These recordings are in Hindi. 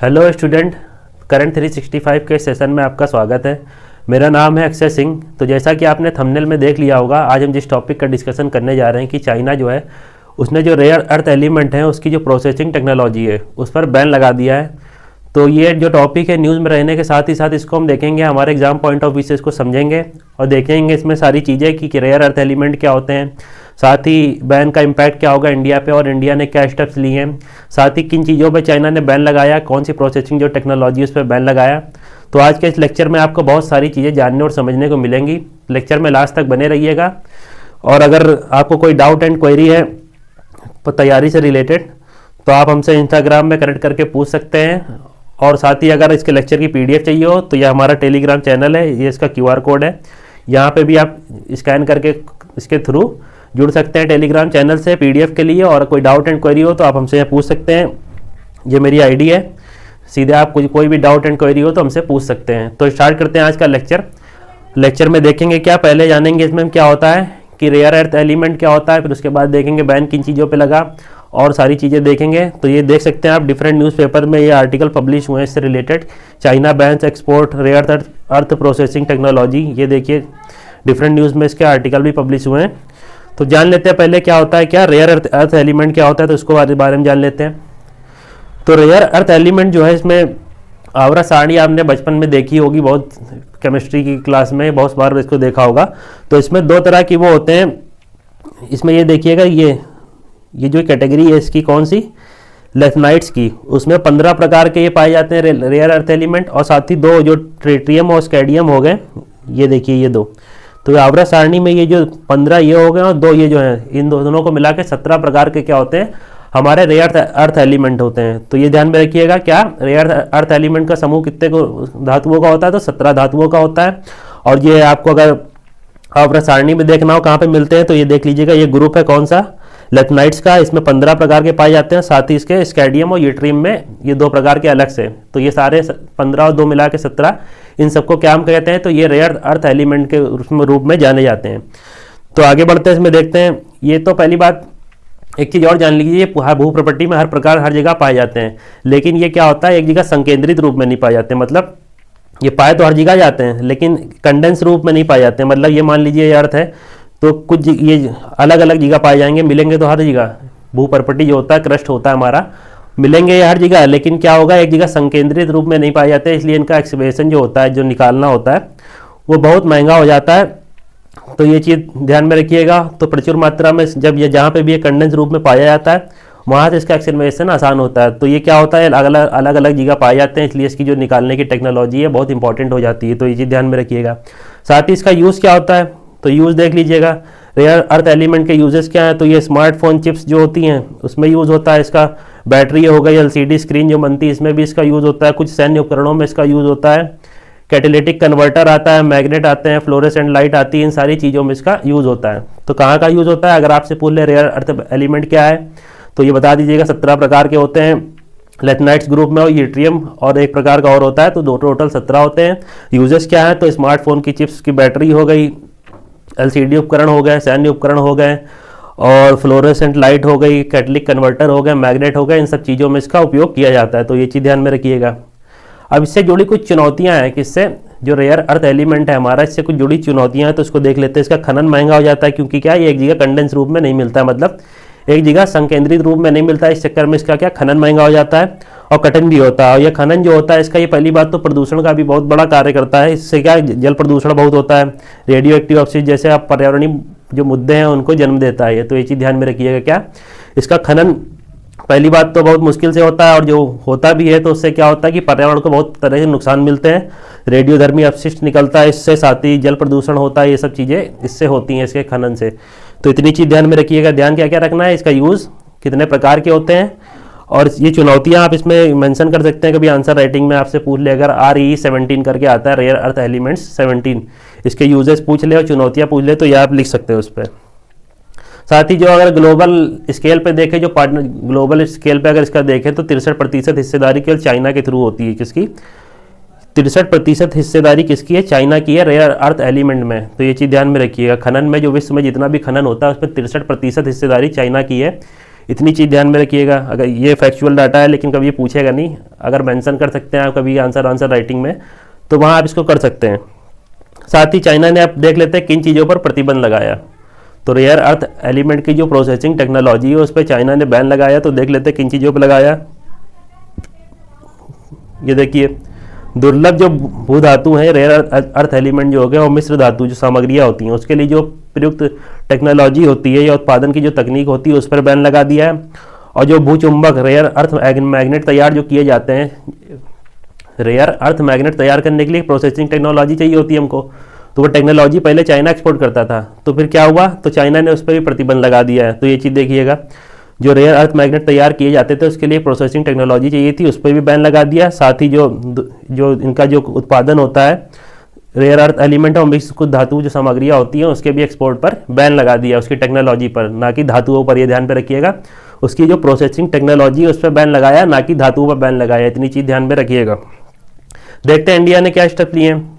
हेलो स्टूडेंट, करंट 365 के सेशन में आपका स्वागत है। मेरा नाम है अक्षय सिंह। तो जैसा कि आपने थंबनेल में देख लिया होगा, आज हम जिस टॉपिक का डिस्कशन करने जा रहे हैं कि चाइना जो है उसने जो रेयर अर्थ एलिमेंट है उसकी जो प्रोसेसिंग टेक्नोलॉजी है उस पर बैन लगा दिया है। तो ये जो टॉपिक है न्यूज़ में रहने के साथ ही साथ इसको हम देखेंगे, हमारे एग्जाम पॉइंट ऑफ व्यू से इसको समझेंगे और देखेंगे इसमें सारी चीज़ें कि रेयर अर्थ एलिमेंट क्या होते हैं, साथ ही बैन का इम्पैक्ट क्या होगा इंडिया पे और इंडिया ने क्या स्टेप्स लिए हैं, साथ ही किन चीज़ों पे चाइना ने बैन लगाया, कौन सी प्रोसेसिंग जो टेक्नोलॉजी उस पर बैन लगाया। तो आज के इस लेक्चर में आपको बहुत सारी चीज़ें जानने और समझने को मिलेंगी। लेक्चर में लास्ट तक बने रहिएगा। और अगर आपको कोई डाउट एंड क्वेरी है तैयारी से रिलेटेड तो आप हमसे इंस्टाग्राम में कनेक्ट करके पूछ सकते हैं। और साथ ही अगर इसके लेक्चर की PDF चाहिए हो तो यह हमारा टेलीग्राम चैनल है, ये इसका QR कोड है, यहाँ पे भी आप स्कैन करके इसके थ्रू जुड़ सकते हैं टेलीग्राम चैनल से PDF के लिए। और कोई डाउट एंड क्वेरी हो तो आप हमसे पूछ सकते हैं, ये मेरी ID है, सीधे आप कोई भी डाउट एंड क्वेरी हो तो हमसे पूछ सकते हैं। तो स्टार्ट करते हैं आज का लेक्चर में देखेंगे क्या, पहले जानेंगे इसमें क्या होता है कि रेयर अर्थ एलिमेंट क्या होता है, फिर उसके बाद देखेंगे बैन किन चीज़ों पे लगा और सारी चीज़ें देखेंगे। तो ये देख सकते हैं आप, डिफरेंट न्यूज़पेपर में ये आर्टिकल पब्लिश हुए हैं इससे related, China bans export rare earth processing technology. ये देखिए डिफरेंट न्यूज़ में इसके आर्टिकल भी पब्लिश हुए हैं। तो जान लेते हैं पहले क्या होता है, क्या रेयर अर्थ एलिमेंट क्या होता है, तो उसको बारे में जान लेते हैं। तो रेयर अर्थ एलिमेंट जो है, इसमें आवर्त सारणी आपने बचपन में देखी होगी, बहुत केमिस्ट्री की क्लास में बहुत बार इसको देखा होगा। तो इसमें दो तरह की वो होते हैं। इसमें ये देखिएगा, ये जो कैटेगरी है इसकी कौन सी, लेथनाइट्स की, उसमें 15 प्रकार के ये पाए जाते हैं रेयर अर्थ एलिमेंट। और साथ ही दो जो ट्रिटियम और स्कैडियम हो गए, ये देखिए ये दो। तो आवर्त सारणी में ये जो 15 ये हो गए और दो ये जो हैं, इन दोनों को मिला के 17 प्रकार के क्या होते हैं, हमारे रेयर अर्थ एलिमेंट होते हैं। तो ये ध्यान में रखिएगा, क्या रेयर अर्थ एलिमेंट का समूह कितने को धातुओं का होता है, तो 17 धातुओं का होता है। और ये आपको अगर आवर्त सारणी में देखना हो कहाँ पे मिलते हैं तो ये देख लीजिएगा, ये ग्रुप है कौन सा, लेथनाइट्स का, इसमें 15 प्रकार के पाए जाते हैं। साथ ही इसके स्कैडियम और यूट्रियम में ये 2 प्रकार के अलग से। तो ये सारे 15 और 2 मिला के 17, इन सबको क्या हम कहते हैं, तो ये रेयर अर्थ एलिमेंट के रूप में जाने जाते हैं। तो आगे बढ़ते हैं, इसमें देखते हैं। ये तो पहली बात, एक चीज़ और जान लीजिए, भू प्रॉपर्टी में हर प्रकार हर जगह पाए जाते हैं, लेकिन ये क्या होता है, एक जगह संकेंद्रित रूप में नहीं पाए जाते। मतलब ये पाए तो हर जगह जाते हैं लेकिन कंडेंस रूप में नहीं पाए जाते हैं। मतलब ये मान लीजिए ये अर्थ है तो कुछ ये अलग अलग जगह पाए जाएंगे, मिलेंगे तो हर जगह। भू प्रॉपर्टी जो होता है, क्रस्ट होता है हमारा, मिलेंगे ये हर जगह, लेकिन क्या होगा, एक जगह संकेंद्रित रूप में नहीं पाए जाते। इसलिए इनका एक्सकवेशन जो होता है, जो निकालना होता है, वो बहुत महंगा हो जाता है। तो ये चीज़ ध्यान में रखिएगा। तो प्रचुर मात्रा में जब ये जहाँ पे भी ये कंडेंस रूप में पाया जाता है वहाँ से इसका एक्सकवेशन आसान होता है। तो ये क्या होता है, अलग अलग जगह पाए जाते हैं, इसलिए इसकी जो निकालने की टेक्नोलॉजी है बहुत इंपॉर्टेंट हो जाती है। तो ये चीज़ ध्यान में रखिएगा। साथ ही इसका यूज़ क्या होता है, तो यूज़ देख लीजिएगा, रेयर अर्थ एलिमेंट के यूजेस क्या हैं। तो ये स्मार्टफोन चिप्स जो होती हैं उसमें यूज़ होता है इसका, बैटरी हो गई, LCD स्क्रीन जो बनती है इसमें भी इसका यूज़ होता है, कुछ सैन्य उपकरणों में इसका यूज़ होता है, कैटेलिटिक कन्वर्टर आता है, मैग्नेट आते हैं, फ्लोरेसेंट लाइट आती है, इन सारी चीज़ों में इसका यूज़ होता है। तो कहाँ का यूज़ होता है, अगर आपसे पूछ ले रेयर अर्थ एलिमेंट क्या है तो ये बता दीजिएगा। 17 प्रकार के होते हैं लेथनाइट्स ग्रुप में, और यूट्रियम और एक प्रकार का और होता है, तो दो टोटल 17 होते हैं। यूजेस क्या है, तो स्मार्टफोन की चिप्स की बैटरी हो गई, LCD उपकरण हो गए, सैन्य उपकरण हो गए, और फ्लोरेसेंट लाइट हो गई, कैटलिक कन्वर्टर हो गए, मैग्नेट हो गए, इन सब चीज़ों में इसका उपयोग किया जाता है। तो ये चीज़ ध्यान में रखिएगा। अब इससे जुड़ी कुछ चुनौतियाँ हैं, किससे, जो रेयर अर्थ एलिमेंट है हमारा, इससे कुछ जुड़ी चुनौतियाँ हैं। तो इसको देख लेते हैं। इसका खनन महंगा हो जाता है, क्योंकि क्या, ये एक जगह कंडेंस रूप में नहीं मिलता है, मतलब एक जगह संकेंद्रित रूप में नहीं मिलता है। इस चक्कर में इसका क्या, खनन महंगा हो जाता है और कठिन भी होता है। और यह खनन जो होता है इसका, ये पहली बात तो प्रदूषण का भी बहुत बड़ा कार्य करता है। इससे क्या, जल प्रदूषण बहुत होता है, रेडियो एक्टिव ऑक्सीजन जैसे आप पर्यावरणीय जो मुद्दे हैं उनको जन्म देता है। तो ये चीज़ ध्यान में रखिएगा। क्या, इसका खनन पहली बात तो बहुत मुश्किल से होता है, और जो होता भी है तो उससे क्या होता है कि पर्यावरण को बहुत तरह से नुकसान मिलते हैं। रेडियोधर्मी अपशिष्ट निकलता है इससे, साथ ही जल प्रदूषण होता है, ये सब चीज़ें इससे होती हैं, इसके खनन से। तो इतनी चीज़ ध्यान में रखिएगा। ध्यान क्या क्या रखना है, इसका यूज़ कितने प्रकार के होते हैं, और ये चुनौतियाँ आप इसमें मेंशन कर सकते हैं। कभी आंसर राइटिंग में आपसे पूछ ले, अगर RE 17 करके आता है, रेयर अर्थ एलिमेंट्स 17, इसके यूजेस पूछ ले और चुनौतियाँ पूछ ले, तो ये आप लिख सकते हो उस पर। साथ ही जो अगर ग्लोबल स्केल पे देखें, जो पार्टनर ग्लोबल स्केल पे अगर इसका देखें तो 63% हिस्सेदारी केवल चाइना के थ्रू होती है। किसकी, 63% हिस्सेदारी किसकी है, चाइना की है रेयर अर्थ एलिमेंट में। तो ये चीज़ ध्यान में रखिएगा। खनन में जो विश्व में जितना भी खनन होता है उसमें 63% हिस्सेदारी चाइना की है। इतनी चीज़ ध्यान में रखिएगा। अगर ये फैक्चुअल डाटा है लेकिन कभी ये पूछेगा नहीं, अगर मेंशन कर सकते हैं आप कभी आंसर राइटिंग में तो वहाँ आप इसको कर सकते हैं। साथ ही चाइना ने आप देख लेते हैं किन चीज़ों पर प्रतिबंध लगाया। तो रेयर अर्थ एलिमेंट की जो प्रोसेसिंग टेक्नोलॉजी है उस पर चाइना ने बैन लगाया। तो देख लेते हैं किन चीज़ों पर लगाया। ये देखिए, दुर्लभ जो भू धातु हैं, रेयर अर्थ एलिमेंट जो हो गए, और मिश्र धातु जो सामग्रियाँ होती हैं उसके लिए जो प्रयुक्त टेक्नोलॉजी होती है या उत्पादन की जो तकनीक होती है उस पर बैन लगा दिया है। और जो भूचुंबक रेयर अर्थ मैग्नेट तैयार जो किए जाते हैं, रेयर अर्थ मैग्नेट तैयार करने के लिए प्रोसेसिंग टेक्नोलॉजी चाहिए होती है हमको, तो वो टेक्नोलॉजी पहले चाइना एक्सपोर्ट करता था। तो फिर क्या हुआ, तो चाइना ने उस पर भी प्रतिबंध लगा दिया है। तो ये चीज़ देखिएगा, जो रेयर अर्थ मैग्नेट तैयार किए जाते थे उसके लिए प्रोसेसिंग टेक्नोलॉजी चाहिए थी, उस पर भी बैन लगा दिया। साथ ही जो इनका जो उत्पादन होता है रेयर अर्थ एलिमेंट और मिक्स कुछ धातु जो सामग्रियाँ होती हैं उसके भी एक्सपोर्ट पर बैन लगा दिया, उसकी टेक्नोलॉजी पर, ना कि धातुओं पर। ये ध्यान पे रखिएगा, उसकी जो प्रोसेसिंग टेक्नोलॉजी उस पर बैन लगाया, ना कि धातुओं पर बैन लगाया। इतनी चीज़ ध्यान में रखिएगा। देखते हैं इंडिया ने क्या स्टेप लिए हैं।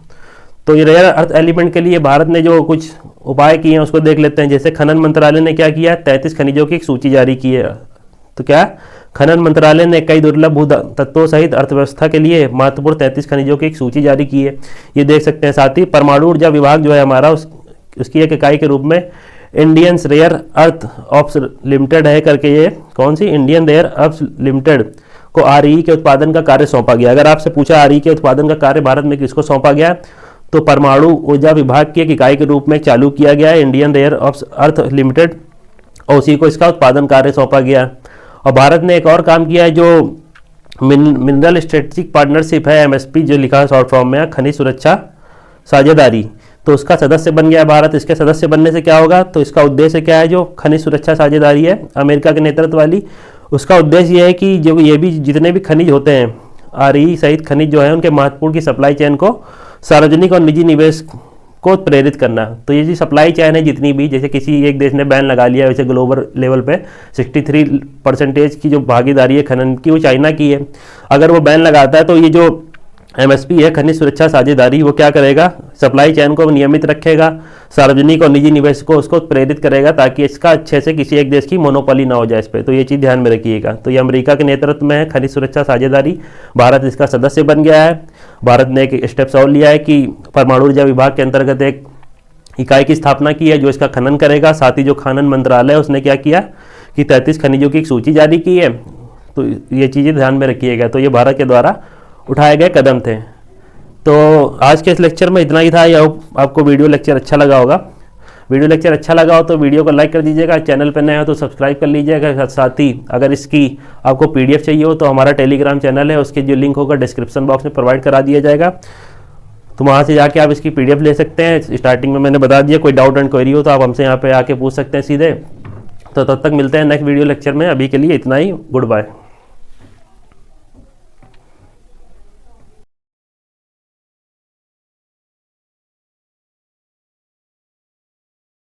तो ये रेयर अर्थ एलिमेंट के लिए भारत ने जो कुछ उपाय किए हैं उसको देख लेते हैं। जैसे खनन मंत्रालय ने क्या किया, 33 खनिजों की एक सूची जारी की है। तो क्या, खनन मंत्रालय ने कई दुर्लभ भू तत्वों सहित अर्थव्यवस्था के लिए महत्वपूर्ण 33 खनिजों की एक सूची जारी की है, ये देख सकते हैं। साथ ही परमाणु ऊर्जा विभाग जो है हमारा, उसकी एक इकाई के रूप में Indian rare earth ops limited है करके, ये कौन सी, इंडियन रेयर अर्थ लिमिटेड को आरई के उत्पादन का कार्य सौंपा गया। अगर आपसे पूछा आरई के उत्पादन का कार्य भारत में किसको सौंपा गया, तो परमाणु ऊर्जा विभाग की एक इकाई के रूप में चालू किया गया है, इंडियन रेयर अर्थ लिमिटेड, और उसी को इसका उत्पादन कार्य सौंपा गया। और भारत ने एक और काम किया है, जो मिनरल स्ट्रेटेजिक पार्टनरशिप है, एमएसपी जो लिखा है शॉर्ट फॉर्म में, खनिज सुरक्षा साझेदारी, तो उसका सदस्य बन गया भारत। इसके सदस्य बनने से क्या होगा, तो इसका उद्देश्य क्या है, जो खनिज सुरक्षा साझेदारी है अमेरिका के नेतृत्व वाली, उसका उद्देश्य यह है कि जो ये भी जितने भी खनिज होते हैं, आरई सहित खनिज जो है उनके महत्वपूर्ण की सप्लाई चेन को सार्वजनिक और निजी निवेश को प्रेरित करना। तो ये जो सप्लाई चेन है जितनी भी, जैसे किसी एक देश ने बैन लगा लिया, वैसे ग्लोबल लेवल पे 63% की जो भागीदारी है खनन की वो चाइना की है। अगर वो बैन लगाता है तो ये जो एमएसपी है खनिज सुरक्षा साझेदारी, वो क्या करेगा, सप्लाई चेन को नियमित रखेगा, सार्वजनिक और निजी निवेश को उसको प्रेरित करेगा, ताकि इसका अच्छे से किसी एक देश की मोनोपोली ना हो जाए इस पर। तो ये चीज़ ध्यान में रखिएगा। तो ये अमेरिका के नेतृत्व में है खनिज सुरक्षा साझेदारी, भारत इसका सदस्य बन गया है। भारत ने एक स्टेप्स और लिया है कि परमाणु ऊर्जा विभाग के अंतर्गत एक इकाई की स्थापना की है जो इसका खनन करेगा। साथ ही जो खनन मंत्रालय है उसने क्या किया कि 33 खनिजों की एक सूची जारी की है। तो ये चीज़ें ध्यान में रखिएगा। तो ये भारत के द्वारा उठाए गए कदम थे। तो आज के इस लेक्चर में इतना ही था। या आपको वीडियो लेक्चर अच्छा लगा होगा। वीडियो लेक्चर अच्छा लगा हो तो वीडियो को लाइक कर दीजिएगा, चैनल पर नए हो तो सब्सक्राइब कर लीजिएगा। साथ ही अगर इसकी आपको पीडीएफ चाहिए हो तो हमारा टेलीग्राम चैनल है, उसके जो लिंक होगा डिस्क्रिप्शन बॉक्स में प्रोवाइड करा दिया जाएगा, तो वहाँ से जाके आप इसकी पीडीएफ ले सकते हैं। स्टार्टिंग में मैंने बता दिया, कोई डाउट एंड क्वेरी हो तो आप हमसे यहाँ पे आके पूछ सकते हैं सीधे। तो तब तक मिलते हैं नेक्स्ट वीडियो लेक्चर में। अभी के लिए इतना ही, गुड बाय।